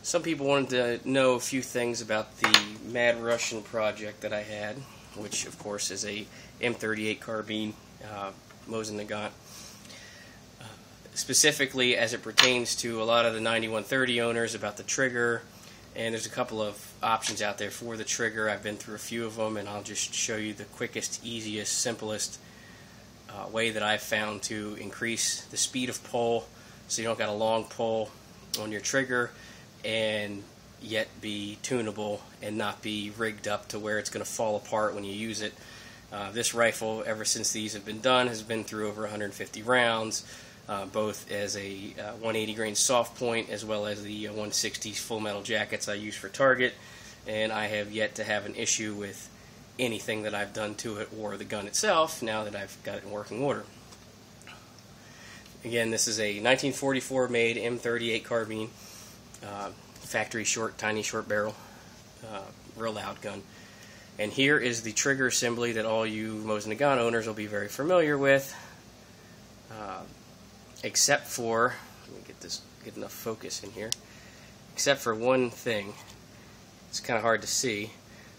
Some people wanted to know a few things about the Mad Russian project that I had, which of course is a M38 carbine Mosin Nagant. Specifically as it pertains to a lot of the 9130 owners about the trigger, and there's a couple of options out there for the trigger. I've been through a few of them, and I'll just show you the quickest, easiest, simplest way that I've found to increase the speed of pull so you don't got a long pull on your trigger and yet be tunable and not be rigged up to where it's going to fall apart when you use it. This rifle, ever since these have been done, has been through over 150 rounds, both as a 180 grain soft point as well as the 160 full metal jackets I use for target, and I have yet to have an issue with anything that I've done to it or the gun itself now that I've got it in working order. Again, this is a 1944 made M38 carbine, factory short, tiny short barrel, real loud gun. And here is the trigger assembly that all you Mosin Nagant owners will be very familiar with, except for, let me get enough focus in here, except for one thing. It's kind of hard to see.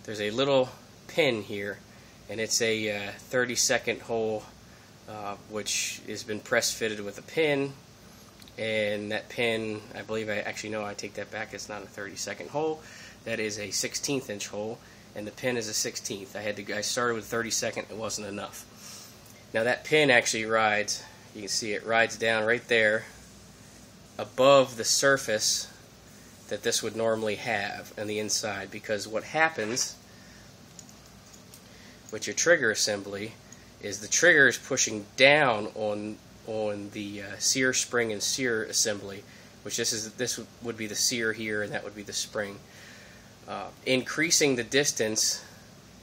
There's a little pin here, and it's a 30-second hole, which has been press fitted with a pin. And that pin, I believe, I take that back, it's not a 30-second hole. That is a 16th inch hole, and the pin is a 16th. I started with 32nd, it wasn't enough. Now that pin actually rides, you can see it rides down right there above the surface that this would normally have on the inside, because what happens with your trigger assembly is the trigger is pushing down on the sear spring and sear assembly, which this would be the sear here, and that would be the spring. Increasing the distance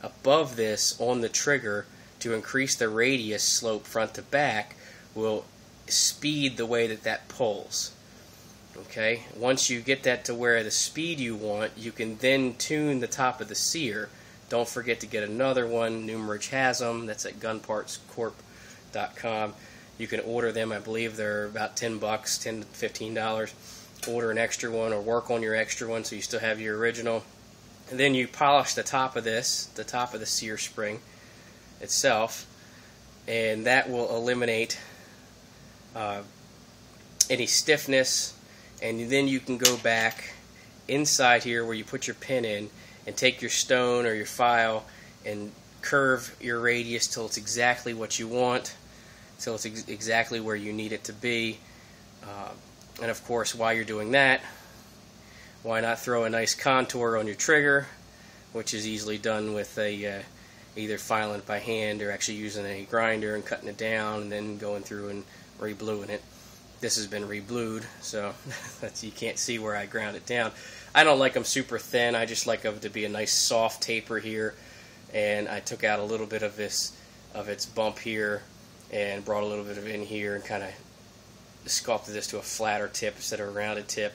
above this on the trigger to increase the radius slope front to back will speed the way that pulls. Okay, once you get that to where the speed you want, you can then tune the top of the sear. Don't forget to get another one. Numerage has them. That's at gunpartscorp.com. You can order them. I believe they're about $10, $10 to $15. Order an extra one or work on your extra one so you still have your original. And then you polish the top of this, the top of the sear spring itself, and that will eliminate any stiffness. And then you can go back inside here where you put your pin in and take your stone or your file and curve your radius till it's exactly what you want, till it's exactly where you need it to be. And of course, while you're doing that, why not throw a nice contour on your trigger, which is easily done with either filing it by hand or actually using a grinder and cutting it down and then going through and re-bluing it. This has been re-blued, so you can't see where I ground it down. I don't like them super thin. I just like them to be a nice soft taper here, and I took out a little bit of its bump here and brought a little bit of it in here and kind of sculpted this to a flatter tip instead of a rounded tip.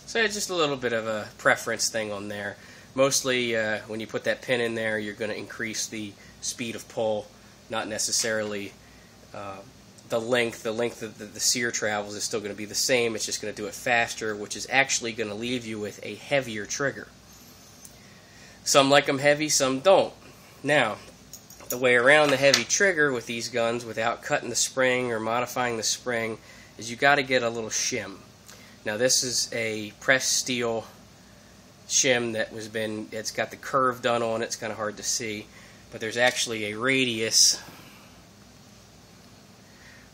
So it's just a little bit of a preference thing on there. Mostly when you put that pin in there, you're going to increase the speed of pull, not necessarily the length. The length of the sear travels is still going to be the same. It's just going to do it faster, which is actually going to leave you with a heavier trigger. Some like them heavy, some don't. Now, the way around the heavy trigger with these guns without cutting the spring or modifying the spring is you got to get a little shim. Now this is a pressed steel shim it's got the curve done on it. It's kind of hard to see, but there's actually a radius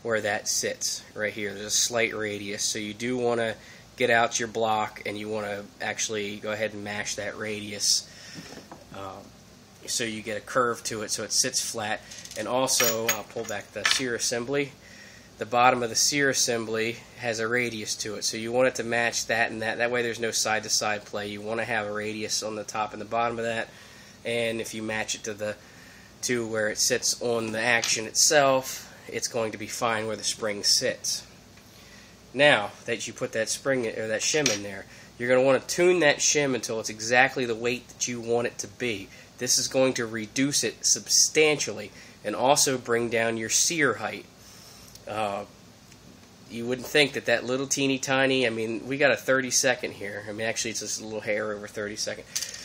where that sits right here. There's a slight radius, so you do want to get out your block and you want to actually go ahead and mash that radius so you get a curve to it so it sits flat. And also, I'll pull back the sear assembly. The bottom of the sear assembly has a radius to it, so you want it to match that and that. That way there's no side-to-side play. You want to have a radius on the top and the bottom of that, and if you match it to where it sits on the action itself, it's going to be fine where the spring sits. Now that you put that spring or that shim in there, you're going to want to tune that shim until it's exactly the weight that you want it to be. This is going to reduce it substantially and also bring down your sear height. you wouldn't think that that little teeny tiny, I mean, we got a 30-second here. I mean, actually, it's just a little hair over 30 seconds.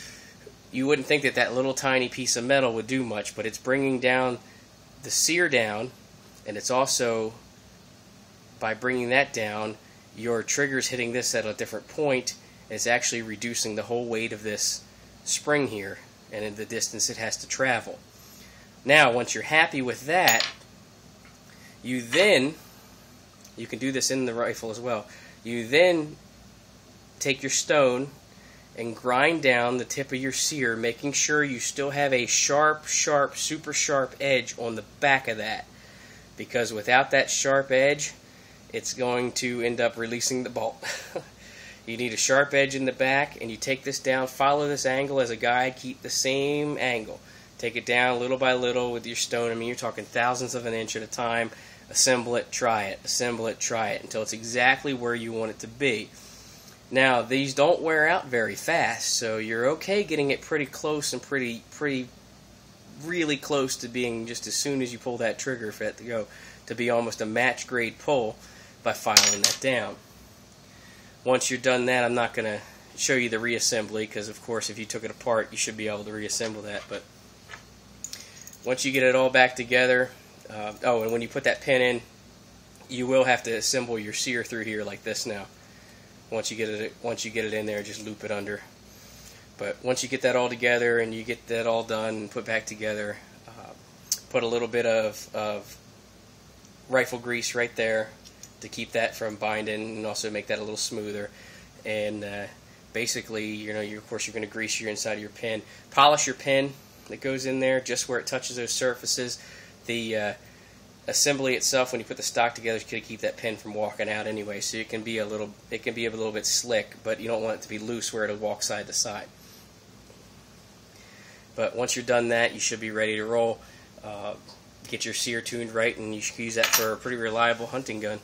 You wouldn't think that that little tiny piece of metal would do much, but it's bringing down the sear down, and it's also, by bringing that down, your trigger's hitting this at a different point, and it's actually reducing the whole weight of this spring here, and in the distance it has to travel. Now, once you're happy with that, you can do this in the rifle as well. You then take your stone and grind down the tip of your sear, making sure you still have a sharp, super sharp edge on the back of that. Because without that sharp edge, it's going to end up releasing the bolt. You need a sharp edge in the back, and you take this down, follow this angle as a guide, keep the same angle. Take it down little by little with your stone. I mean, you're talking thousandths of an inch at a time. Assemble it, try it, assemble it, try it, until it's exactly where you want it to be. Now, these don't wear out very fast, so you're okay getting it pretty close and really close to being, just as soon as you pull that trigger for it to go, to be almost a match grade pull by filing that down. Once you're done that, I'm not going to show you the reassembly, because of course if you took it apart you should be able to reassemble that, but once you get it all back together, and when you put that pin in, you will have to assemble your sear through here like this now. Once you get it in there, just loop it under. But once you get that all together and you get that all done and put back together, put a little bit of rifle grease right there to keep that from binding and also make that a little smoother. And basically, of course, you're going to grease your inside of your pin. Polish your pin that goes in there just where it touches those surfaces. The assembly itself, when you put the stock together, is going to keep that pin from walking out anyway. So it can be a little bit slick, but you don't want it to be loose where it'll walk side to side. But once you're done that, you should be ready to roll. Get your sear tuned right, and you should use that for a pretty reliable hunting gun.